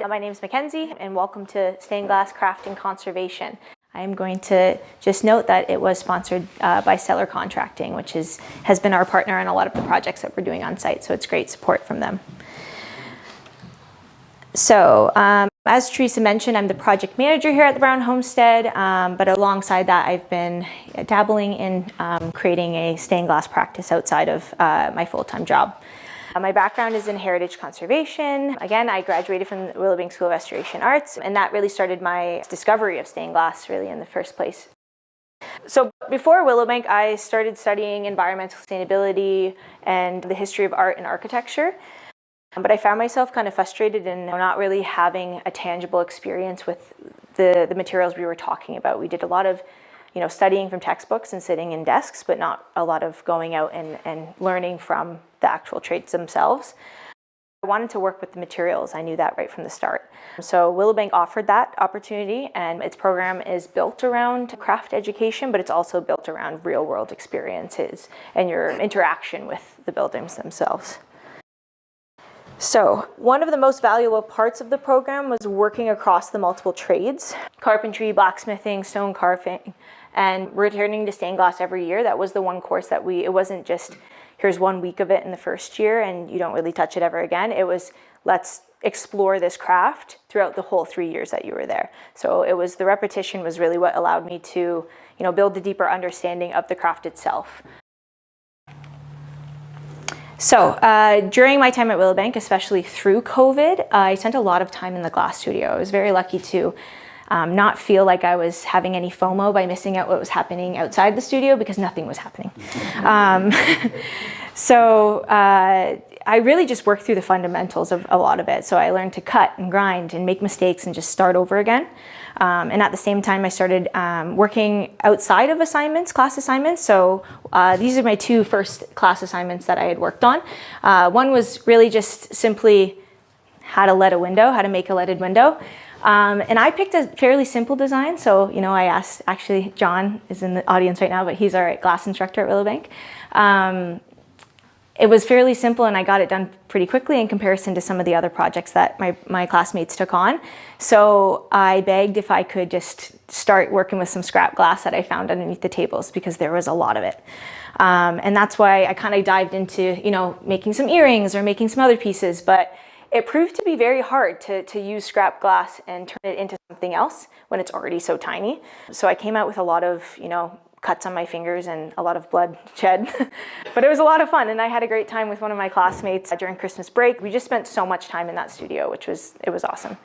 My name is Mackenzie, and welcome to Stained Glass Craft and Conservation. I am going to just note that it was sponsored by Stellar Contracting, which has been our partner on a lot of the projects that we're doing on site, so it's great support from them. So, as Teresa mentioned, I'm the project manager here at the Brown Homestead, but alongside that I've been dabbling in creating a stained glass practice outside of my full-time job. My background is in heritage conservation. Again, I graduated from the Willowbank School of Restoration Arts, and that really started my discovery of stained glass really in the first place. So before Willowbank, I started studying environmental sustainability and the history of art and architecture. But I found myself kind of frustrated in not really having a tangible experience with the materials we were talking about. We did a lot of studying from textbooks and sitting in desks, but not a lot of going out and learning from the actual trades themselves. I wanted to work with the materials. I knew that right from the start. So Willowbank offered that opportunity, and its program is built around craft education, but it's also built around real-world experiences and your interaction with the buildings themselves. So one of the most valuable parts of the program was working across the multiple trades: carpentry, blacksmithing, stone carving, and returning to stained glass every year. That was the one course that it wasn't just here's 1 week of it in the first year and you don't really touch it ever again. It was let's explore this craft throughout the whole 3 years that you were there. So it was the repetition was really what allowed me to build a deeper understanding of the craft itself. So during my time at Willowbank, especially through COVID, I spent a lot of time in the glass studio. I was very lucky to not feel like I was having any FOMO by missing out what was happening outside the studio, because nothing was happening. So I really just worked through the fundamentals of a lot of it. So I learned to cut and grind and make mistakes and just start over again. And at the same time, I started working outside of assignments, class assignments. So these are my two first class assignments that I had worked on. One was really just simply how to make a leaded window. And I picked a fairly simple design. So, I asked, actually, John is in the audience right now, but he's our glass instructor at Willowbank. It was fairly simple, and I got it done pretty quickly in comparison to some of the other projects that my classmates took on. So I begged if I could just start working with some scrap glass that I found underneath the tables, because there was a lot of it. And that's why I kind of dived into, making some earrings or making some other pieces. But it proved to be very hard to use scrap glass and turn it into something else when it's already so tiny. So I came out with a lot of, cuts on my fingers and a lot of blood shed. But it was a lot of fun, and I had a great time with one of my classmates during Christmas break. We just spent so much time in that studio, it was awesome.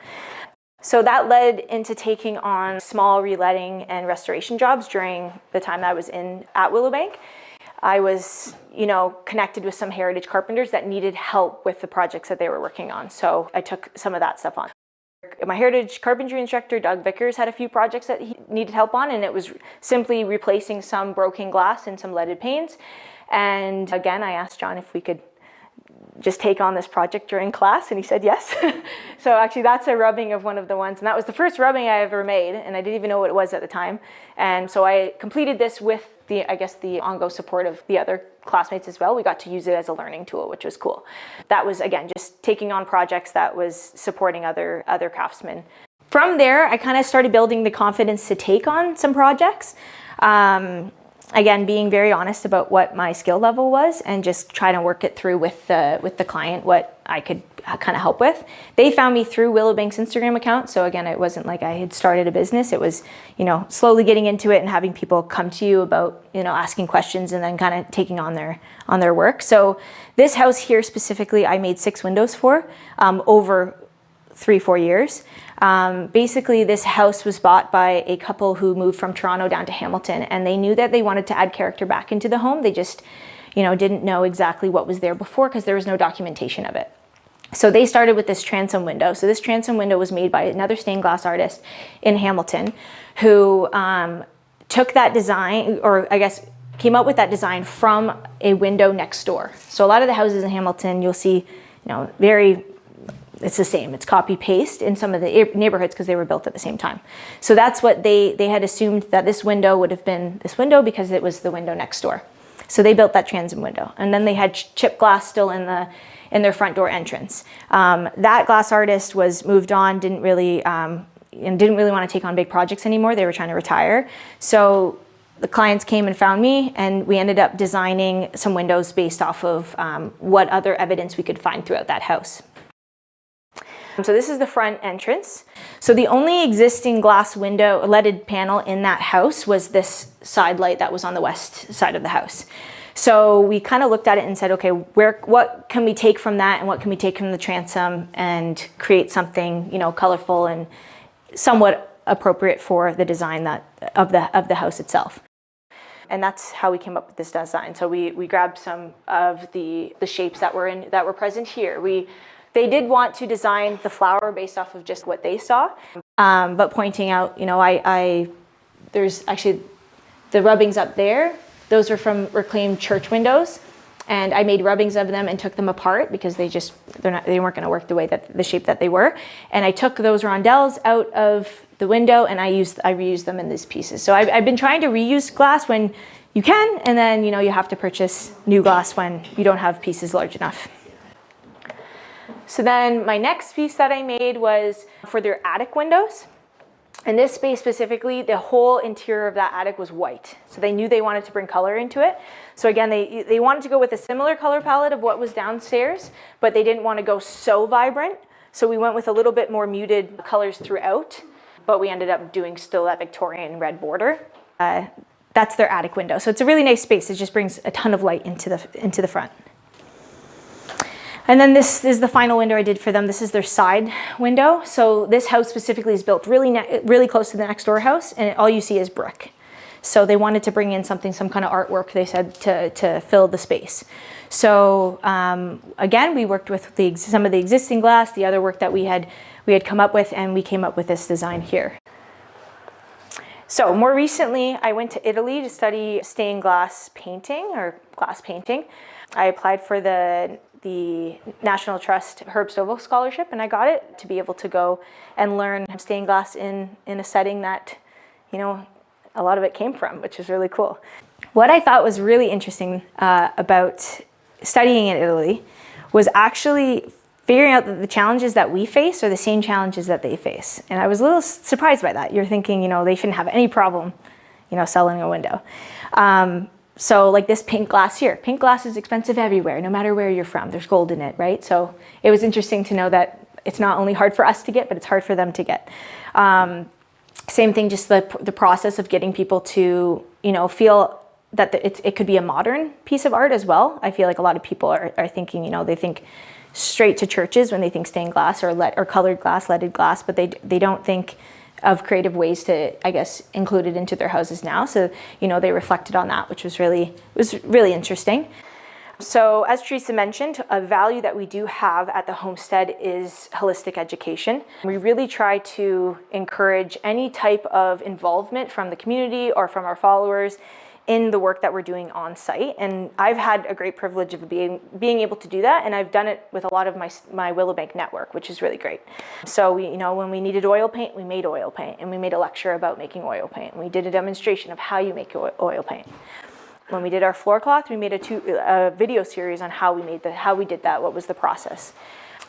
So that led into taking on small reletting and restoration jobs during the time that I was at Willowbank. I was, connected with some heritage carpenters that needed help with the projects that they were working on. So I took some of that stuff on. My heritage carpentry instructor, Doug Vickers, had a few projects that he needed help on, and it was simply replacing some broken glass and some leaded panes. And again, I asked John if we could just take on this project during class, and he said yes. So actually that's a rubbing of one of the ones, and that was the first rubbing I ever made, and I didn't even know what it was at the time. And so I completed this with the ongoing support of the other classmates as well. We got to use it as a learning tool, which was cool. That was, again, just taking on projects that was supporting other craftsmen. From there, I kind of started building the confidence to take on some projects. Again, being very honest about what my skill level was, and just trying to work it through with the client what I could kind of help with. They found me through Willowbank's Instagram account, so again, it wasn't like I had started a business. It was, slowly getting into it and having people come to you about, asking questions and then kind of taking on their work. So this house here specifically, I made 6 windows for over 3-4 years. Basically, this house was bought by a couple who moved from Toronto down to Hamilton, and they knew that they wanted to add character back into the home. They just, didn't know exactly what was there before, because there was no documentation of it. So they started with this transom window. So this transom window was made by another stained glass artist in Hamilton, who took that design, or I guess came up with that design from a window next door. So a lot of the houses in Hamilton, you'll see, it's the same. It's copy paste in some of the neighborhoods because they were built at the same time. So that's what they had assumed, that this window would have been this window because it was the window next door. So they built that transom window, and then they had chip glass still in their front door entrance. That glass artist was moved on, didn't really want to take on big projects anymore. They were trying to retire. So the clients came and found me, and we ended up designing some windows based off of what other evidence we could find throughout that house. So this is the front entrance. So the only existing glass window, leaded panel in that house was this side light that was on the west side of the house. So we kind of looked at it and said, okay, what can we take from that and what can we take from the transom and create something, colorful and somewhat appropriate for the design of the house itself. And that's how we came up with this design. So we grabbed some of the shapes that were present here. They did want to design the flower based off of just what they saw, but pointing out, there's actually the rubbings up there. Those are from reclaimed church windows, and I made rubbings of them and took them apart because they weren't going to work the shape that they were. And I took those rondelles out of the window and I reused them in these pieces. So I've been trying to reuse glass when you can, and then you have to purchase new glass when you don't have pieces large enough. So then my next piece that I made was for their attic windows. In this space specifically, the whole interior of that attic was white. So they knew they wanted to bring color into it. So again, they wanted to go with a similar color palette of what was downstairs, but they didn't want to go so vibrant. So we went with a little bit more muted colors throughout, but we ended up doing still that Victorian red border. That's their attic window. So it's a really nice space. It just brings a ton of light into the front. And then this is the final window I did for them. This is their side window. So this house specifically is built really close to the next door house, and all you see is brick. So they wanted to bring in some kind of artwork, they said, to fill the space. So again, we worked with some of the existing glass, the other work that we had come up with, and we came up with this design here. So more recently, I went to Italy to study stained glass painting or glass painting. I applied for the National Trust Herb Stovall Scholarship, and I got it to be able to go and learn stained glass in a setting that, a lot of it came from, which is really cool. What I thought was really interesting about studying in Italy was actually figuring out that the challenges that we face are the same challenges that they face. And I was a little surprised by that. You're thinking, they shouldn't have any problem, selling a window. So like this pink glass here. Pink glass is expensive everywhere, no matter where you're from. There's gold in it, right? So it was interesting to know that it's not only hard for us to get, but it's hard for them to get. Same thing, just the process of getting people to, feel that it could be a modern piece of art as well. I feel like a lot of people are thinking, they think straight to churches when they think stained glass or colored glass, leaded glass, but they don't think of creative ways to, I guess, include it into their houses now. So, they reflected on that, which was really interesting. So as Teresa mentioned, a value that we do have at the homestead is holistic education. We really try to encourage any type of involvement from the community or from our followers in the work that we're doing on site. And I've had a great privilege of being able to do that. And I've done it with a lot of my Willowbank network, which is really great. So when we needed oil paint, we made oil paint, and we made a lecture about making oil paint. And we did a demonstration of how you make oil paint. When we did our floor cloth, we made a video series on how we did that, what was the process.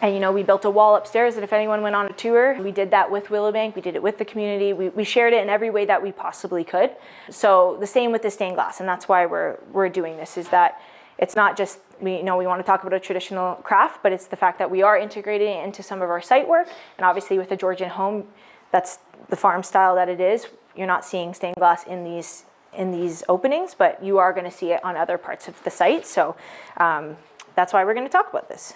And we built a wall upstairs that if anyone went on a tour, we did that with Willowbank, we did it with the community, we shared it in every way that we possibly could. So the same with the stained glass, and that's why we're doing this, is that it's not just, we want to talk about a traditional craft, but it's the fact that we are integrating it into some of our site work. And obviously with a Georgian home, that's the farm style that it is. You're not seeing stained glass in these openings, but you are going to see it on other parts of the site. So that's why we're going to talk about this.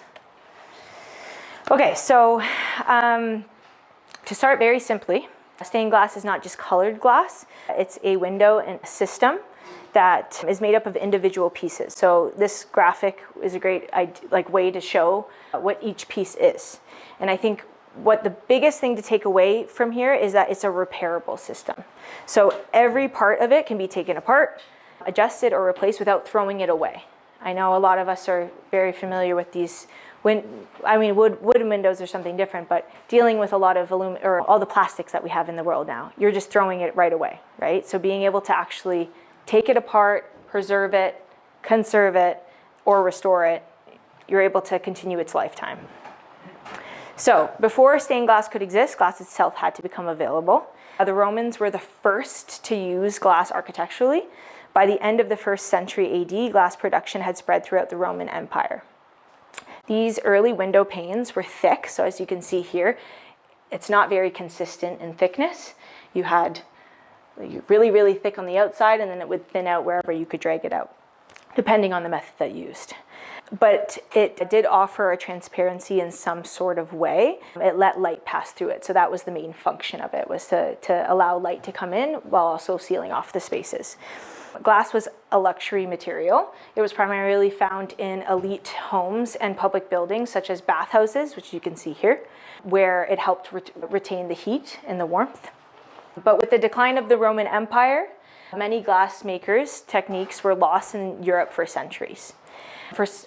Okay, so to start very simply, stained glass is not just colored glass. It's a window and a system that is made up of individual pieces. So this graphic is a great way to show what each piece is. And I think what the biggest thing to take away from here is that it's a repairable system. So every part of it can be taken apart, adjusted, or replaced without throwing it away. I know a lot of us are very familiar with these wooden windows are something different, but dealing with a lot of aluminum or all the plastics that we have in the world now, you're just throwing it right away, right? So being able to actually take it apart, preserve it, conserve it, or restore it, you're able to continue its lifetime. So before stained glass could exist, glass itself had to become available. The Romans were the first to use glass architecturally. By the end of the 1st century AD, glass production had spread throughout the Roman Empire. These early window panes were thick, so as you can see here, it's not very consistent in thickness. You had really, really thick on the outside, and then it would thin out wherever you could drag it out, depending on the method that you used. But it did offer a transparency in some sort of way. It let light pass through it, so that was the main function of it, was to allow light to come in while also sealing off the spaces. Glass was a luxury material. It was primarily found in elite homes and public buildings, such as bathhouses, which you can see here, where it helped retain the heat and the warmth. But with the decline of the Roman Empire, many glassmakers' techniques were lost in Europe for centuries.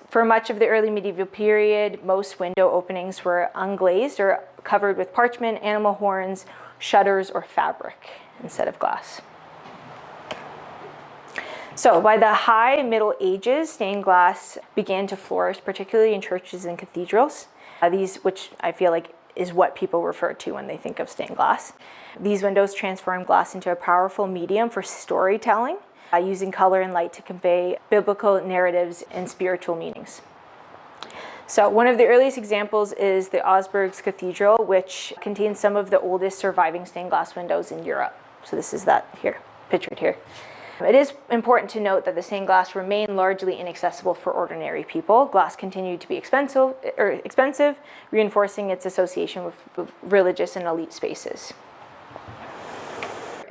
For much of the early medieval period, most window openings were unglazed or covered with parchment, animal horns, shutters, or fabric instead of glass. So by the high Middle Ages, stained glass began to flourish, particularly in churches and cathedrals. These, which I feel like is what people refer to when they think of stained glass. These windows transformed glass into a powerful medium for storytelling, using color and light to convey biblical narratives and spiritual meanings. So one of the earliest examples is the Augsburg's Cathedral, which contains some of the oldest surviving stained glass windows in Europe. So this is that here, pictured here. It is important to note that the stained glass remained largely inaccessible for ordinary people. Glass continued to be expensive, reinforcing its association with religious and elite spaces.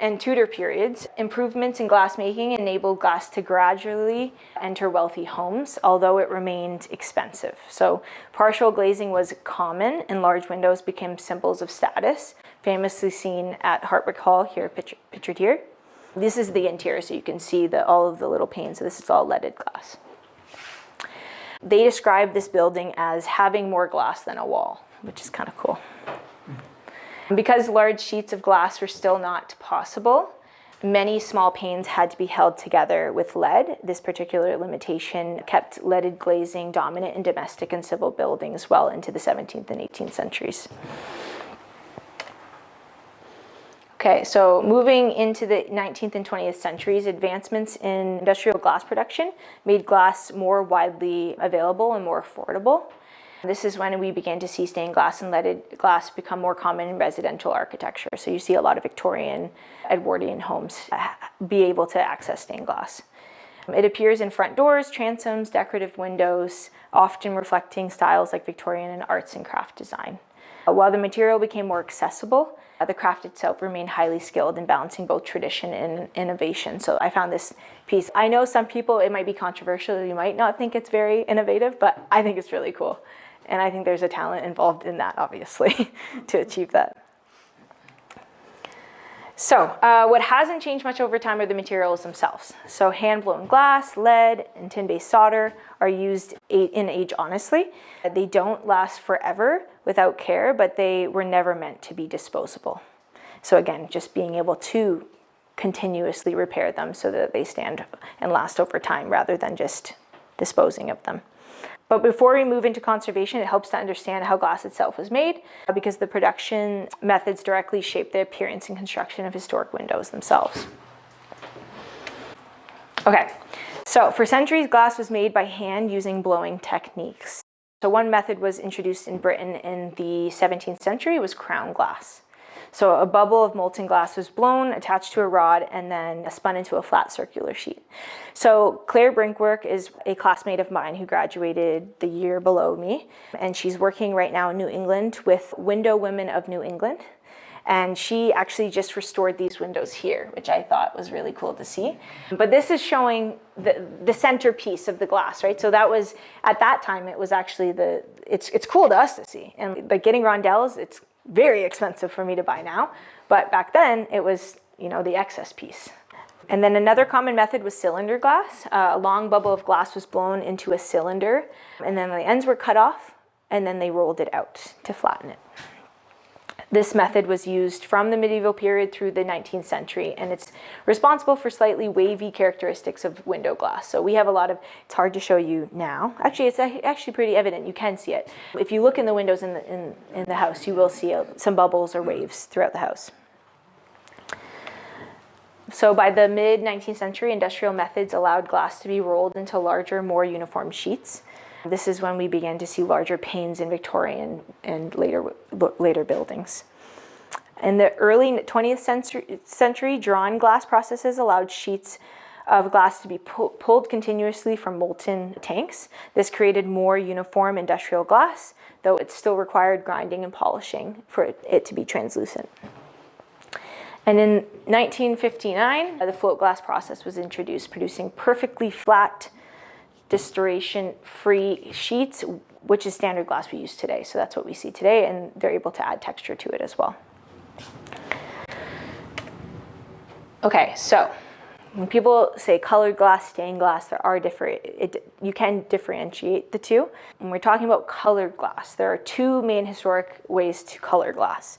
In Tudor periods, improvements in glassmaking enabled glass to gradually enter wealthy homes, although it remained expensive. So partial glazing was common, and large windows became symbols of status, famously seen at Hartwick Hall, here pictured here. This is the interior, so you can see all of the little panes. So this is all leaded glass. They describe this building as having more glass than a wall, which is kind of cool. Because large sheets of glass were still not possible, many small panes had to be held together with lead. This particular limitation kept leaded glazing dominant in domestic and civil buildings well into the 17th and 18th centuries. Okay, so moving into the 19th and 20th centuries, advancements in industrial glass production made glass more widely available and more affordable. This is when we began to see stained glass and leaded glass become more common in residential architecture. So you see a lot of Victorian, Edwardian homes be able to access stained glass. It appears in front doors, transoms, decorative windows, often reflecting styles like Victorian and arts and craft design. While the material became more accessible, the craft itself remained highly skilled in balancing both tradition and innovation. So I found this piece. I know some people, it might be controversial, you might not think it's very innovative, but I think it's really cool. And I think there's a talent involved in that, obviously, to achieve that. So what hasn't changed much over time are the materials themselves. So hand-blown glass, lead, and tin-based solder are used in age honestly. They don't last forever without care, but they were never meant to be disposable. So again, just being able to continuously repair them so that they stand and last over time rather than just disposing of them. But before we move into conservation, it helps to understand how glass itself was made, because the production methods directly shape the appearance and construction of historic windows themselves. Okay, so for centuries, glass was made by hand using blowing techniques. So one method was introduced in Britain in the 17th century, was crown glass. So a bubble of molten glass was blown, attached to a rod, and then spun into a flat circular sheet. So Claire Brinkwork is a classmate of mine who graduated the year below me, and she's working right now in New England with Window Women of New England. And she actually just restored these windows here, which I thought was really cool to see. But this is showing the centerpiece of the glass, right? So that was, at that time, it was actually it's cool to us to see. And like getting rondelles, it's very expensive for me to buy now. But back then, it was, the excess piece. And then another common method was cylinder glass. A long bubble of glass was blown into a cylinder, and then the ends were cut off, and then they rolled it out to flatten it. This method was used from the medieval period through the 19th century, and it's responsible for slightly wavy characteristics of window glass. So we have a lot of, it's hard to show you now. Actually, it's actually pretty evident. You can see it. If you look in the windows in the house, you will see some bubbles or waves throughout the house. So by the mid-19th century, industrial methods allowed glass to be rolled into larger, more uniform sheets. This is when we began to see larger panes in Victorian and later buildings. In the early 20th century, drawn glass processes allowed sheets of glass to be pulled continuously from molten tanks. This created more uniform industrial glass, though it still required grinding and polishing for it to be translucent. And in 1959, the float glass process was introduced, producing perfectly flat, distortion-free sheets, which is standard glass we use today. So that's what we see today, and they're able to add texture to it as well. Okay, so when people say colored glass, stained glass, there are you can differentiate the two. When we're talking about colored glass, there are two main historic ways to color glass.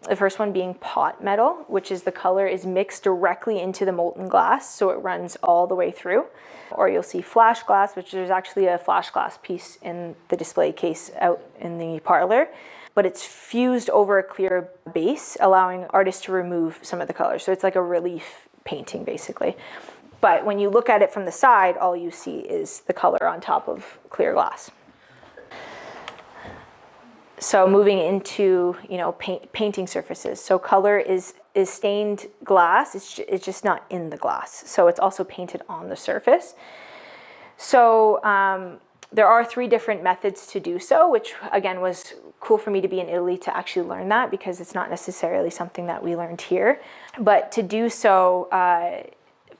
The first one being pot metal, which is the color is mixed directly into the molten glass, so it runs all the way through. Or you'll see flash glass, which there's actually a flash glass piece in the display case out in the parlor, but it's fused over a clear base, allowing artists to remove some of the color. So it's like a relief painting, basically. But when you look at it from the side, all you see is the color on top of clear glass. So moving into, painting surfaces. So color is stained glass. It's just not in the glass. So it's also painted on the surface. So there are 3 different methods to do so, which again was cool for me to be in Italy to actually learn that, because it's not necessarily something that we learned here. But to do so,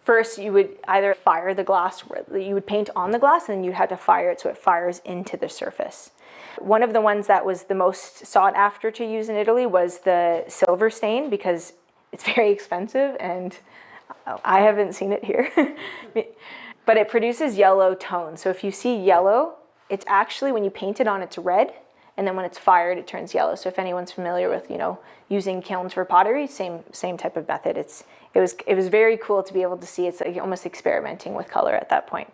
first you would either fire the glass, you would paint on the glass, and then you'd have to fire it so it fires into the surface. One of the ones that was the most sought after to use in Italy was the silver stain, because it's very expensive and I haven't seen it here. But it produces yellow tones. So if you see yellow, it's actually, when you paint it on, it's red, and then when it's fired, it turns yellow. So if anyone's familiar with, using kilns for pottery, same type of method. It was very cool to be able to see. It's like almost experimenting with color at that point.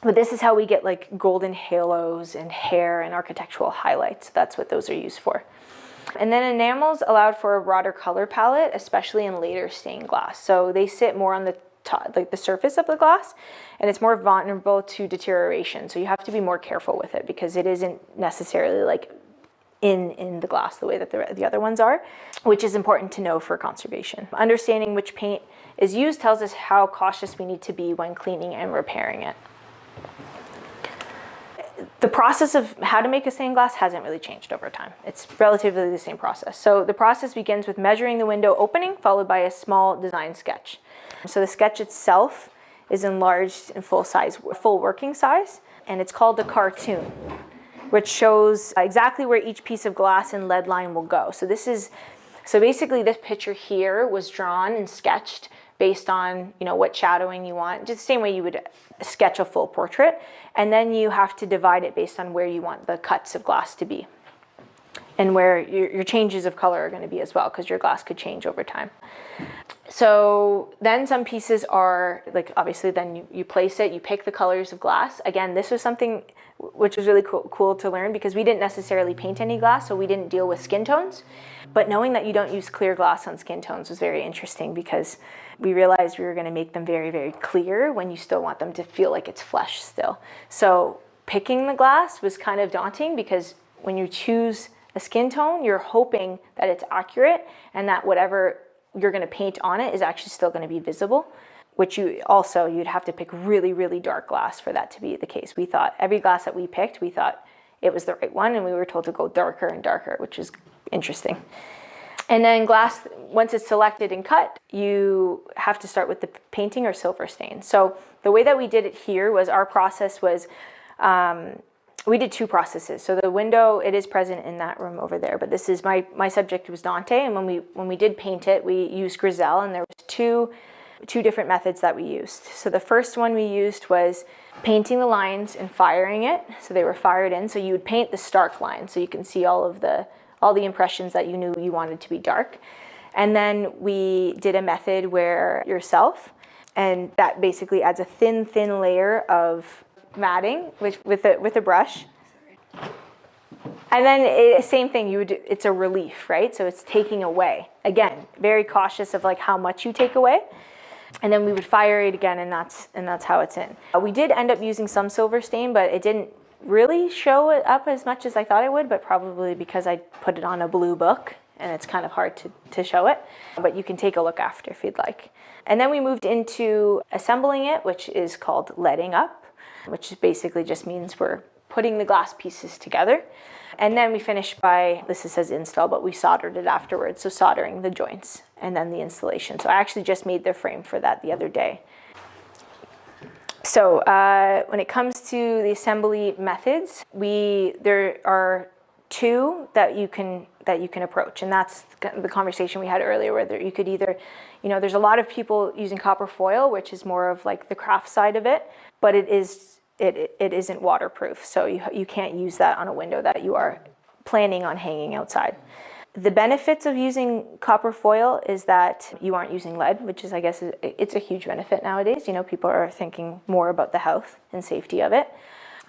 But this is how we get like golden halos and hair and architectural highlights. That's what those are used for. And then enamels allowed for a broader color palette, especially in later stained glass. So they sit more on the top, like the surface of the glass, and it's more vulnerable to deterioration. So you have to be more careful with it, because it isn't necessarily like in the glass the way that the other ones are, which is important to know for conservation. Understanding which paint is used tells us how cautious we need to be when cleaning and repairing it. The process of how to make a stained glass hasn't really changed over time. It's relatively the same process. So the process begins with measuring the window opening, followed by a small design sketch. So the sketch itself is enlarged in full working size, and it's called a cartoon, which shows exactly where each piece of glass and lead line will go. So basically this picture here was drawn and sketched based on what shadowing you want, just the same way you would sketch a full portrait. And then you have to divide it based on where you want the cuts of glass to be, and where your changes of color are going to be as well, because your glass could change over time. So then some pieces are like, obviously then you place it, you pick the colors of glass. Again, this was something which was really cool to learn, because we didn't necessarily paint any glass, so we didn't deal with skin tones. But knowing that you don't use clear glass on skin tones was very interesting, because we realized we were going to make them very, very clear when you still want them to feel like it's flesh still. So picking the glass was kind of daunting, because when you choose a skin tone, you're hoping that it's accurate and that whatever you're going to paint on it is actually still going to be visible, which you'd have to pick really, really dark glass for that to be the case. We thought every glass that we picked, we thought it was the right one, and we were told to go darker and darker, which is interesting. And then glass, once it's selected and cut, you have to start with the painting or silver stain. So the way that we did it here was, our process was, we did 2 processes. So the window, it is present in that room over there, but this is my subject was Dante, and when we did paint it, we used Grizel, and there was two different methods that we used. So the first one we used was painting the lines and firing it. So they were fired in. So you would paint the stark line, so you can see all of the all the impressions that you knew you wanted to be dark. And then we did a method where yourself, and that basically adds a thin layer of matting with a brush. And then same thing, it's a relief, right? So it's taking away. Again, very cautious of like how much you take away. And then we would fire it again, and that's how it's in. We did end up using some silver stain, but it didn't really show it up as much as I thought it would, but probably because I put it on a blue book and it's kind of hard to show it. But you can take a look after if you'd like. And then we moved into assembling it, which is called leading up, which basically just means we're putting the glass pieces together. And then we finished by, this says install, but we soldered it afterwards. So soldering the joints and then the installation. So I actually just made the frame for that the other day. So when it comes to the assembly methods, there are two that you can approach, and that's the conversation we had earlier, where you could either, there's a lot of people using copper foil, which is more of like the craft side of it, but it isn't waterproof, so you can't use that on a window that you are planning on hanging outside. The benefits of using copper foil is that you aren't using lead, which is, I guess, it's a huge benefit nowadays. People are thinking more about the health and safety of it.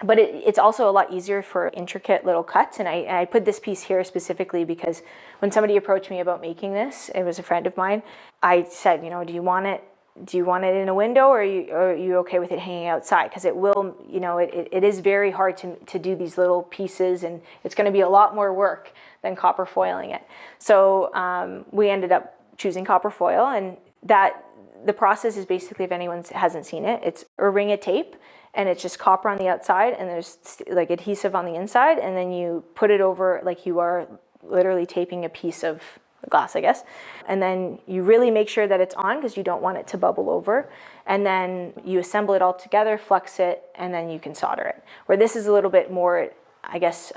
But it's also a lot easier for intricate little cuts. And I put this piece here specifically because when somebody approached me about making this, it was a friend of mine, I said, do you want it in a window, or are you okay with it hanging outside? Because it will, it is very hard to do these little pieces, and it's going to be a lot more work than copper foiling it. So we ended up choosing copper foil, and the process is basically, if anyone hasn't seen it, it's a ring of tape, and it's just copper on the outside, and there's like adhesive on the inside, and then you put it over like you are literally taping a piece of glass, I guess. And then you really make sure that it's on, because you don't want it to bubble over. And then you assemble it all together, flex it, and then you can solder it. Where this is a little bit more, I guess,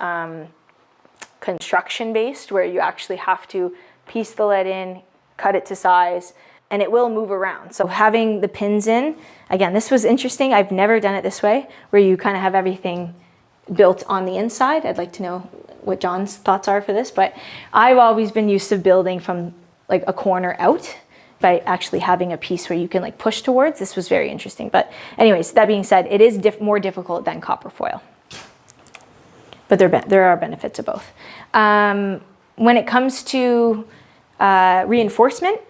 construction based, where you actually have to piece the lead in, cut it to size, and it will move around. So having the pins in, again, this was interesting. I've never done it this way, where you kind of have everything built on the inside. I'd like to know what John's thoughts are for this, but I've always been used to building from like a corner out by actually having a piece where you can like push towards. This was very interesting. But anyways, that being said, it is more difficult than copper foil, but there are benefits of both. When it comes to reinforcement,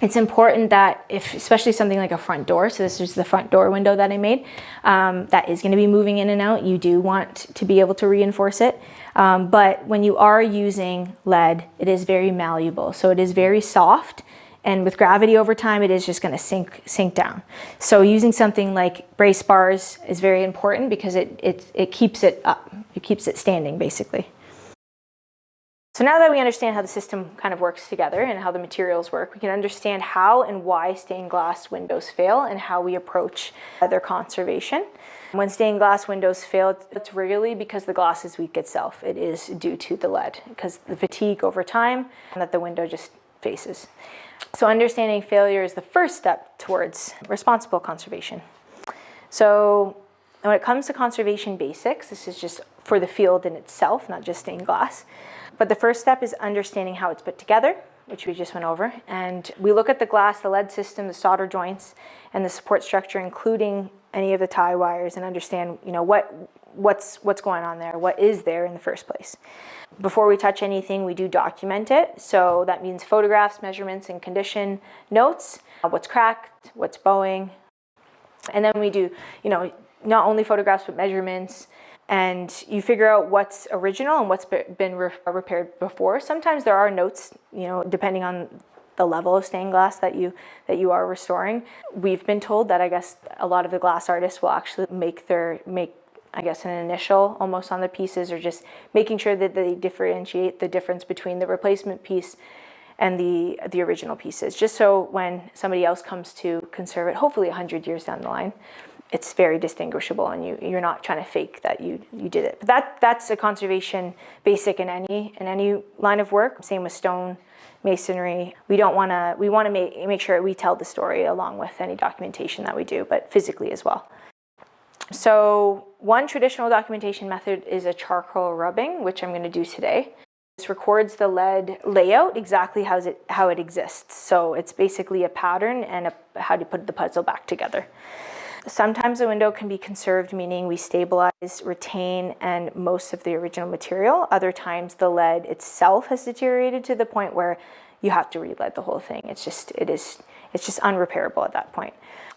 it's important that especially something like a front door, so this is the front door window that I made, that is going to be moving in and out, you do want to be able to reinforce it. But when you are using lead, it is very malleable. So it is very soft, and with gravity over time, it is just going to sink down. So using something like brace bars is very important, because it keeps it up. It keeps it standing, basically. So now that we understand how the system kind of works together and how the materials work, we can understand how and why stained glass windows fail and how we approach their conservation. When stained glass windows fail, it's rarely because the glass is weak itself. It is due to the lead, because the fatigue over time that the window just faces. So understanding failure is the first step towards responsible conservation. So when it comes to conservation basics, this is just for the field in itself, not just stained glass. But the first step is understanding how it's put together, which we just went over. And we look at the glass, the lead system, the solder joints, and the support structure, including any of the tie wires, and understand, what's going on there, what is there in the first place. Before we touch anything, we do document it. So that means photographs, measurements, and condition notes, what's cracked, what's bowing. And then we do, not only photographs, but measurements. And you figure out what's original and what's been repaired before. Sometimes there are notes, depending on the level of stained glass that you are restoring. We've been told that, I guess, a lot of the glass artists will actually make I guess, an initial almost on the pieces, or just making sure that they differentiate the difference between the replacement piece and the original pieces, just so when somebody else comes to conserve it, hopefully 100 years down the line, it's very distinguishable, and you're not trying to fake that you did it. But that's a conservation basic in any line of work. Same with stone, masonry. We want to make sure we tell the story along with any documentation that we do, but physically as well. So one traditional documentation method is a charcoal rubbing, which I'm going to do today. This records the lead layout exactly how it exists. So it's basically a pattern and how to put the puzzle back together. Sometimes a window can be conserved, meaning we stabilize, retain, and most of the original material. Other times the lead itself has deteriorated to the point where you have to re-lead the whole thing. It's just unrepairable at that point.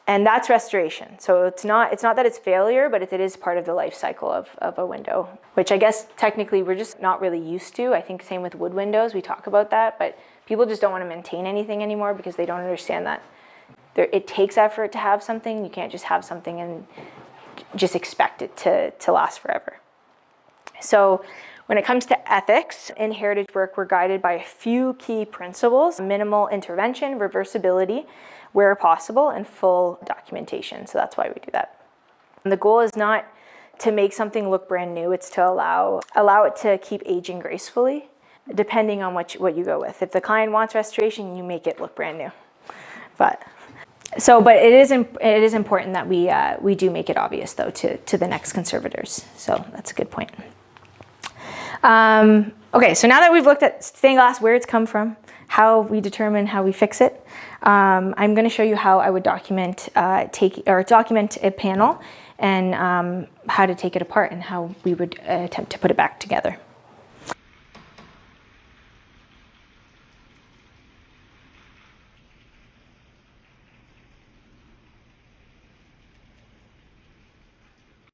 And that's restoration. So it's not that it's failure, but it is part of the life cycle of a window, which I guess technically we're just not really used to. I think same with wood windows, we talk about that, but people just don't want to maintain anything anymore because they don't understand that it takes effort to have something. You can't just have something and just expect it to last forever. So when it comes to ethics in heritage work, we're guided by a few key principles: minimal intervention, reversibility, where possible, and full documentation. So that's why we do that. And the goal is not to make something look brand new, it's to allow it to keep aging gracefully, depending on what you go with. If the client wants restoration, you make it look brand new. But it is important that we do make it obvious, though, to the next conservators. So that's a good point. Okay, so now that we've looked at stained glass, where it's come from, how we determine how we fix it, I'm going to show you how I would document a panel and how to take it apart and how we would attempt to put it back together.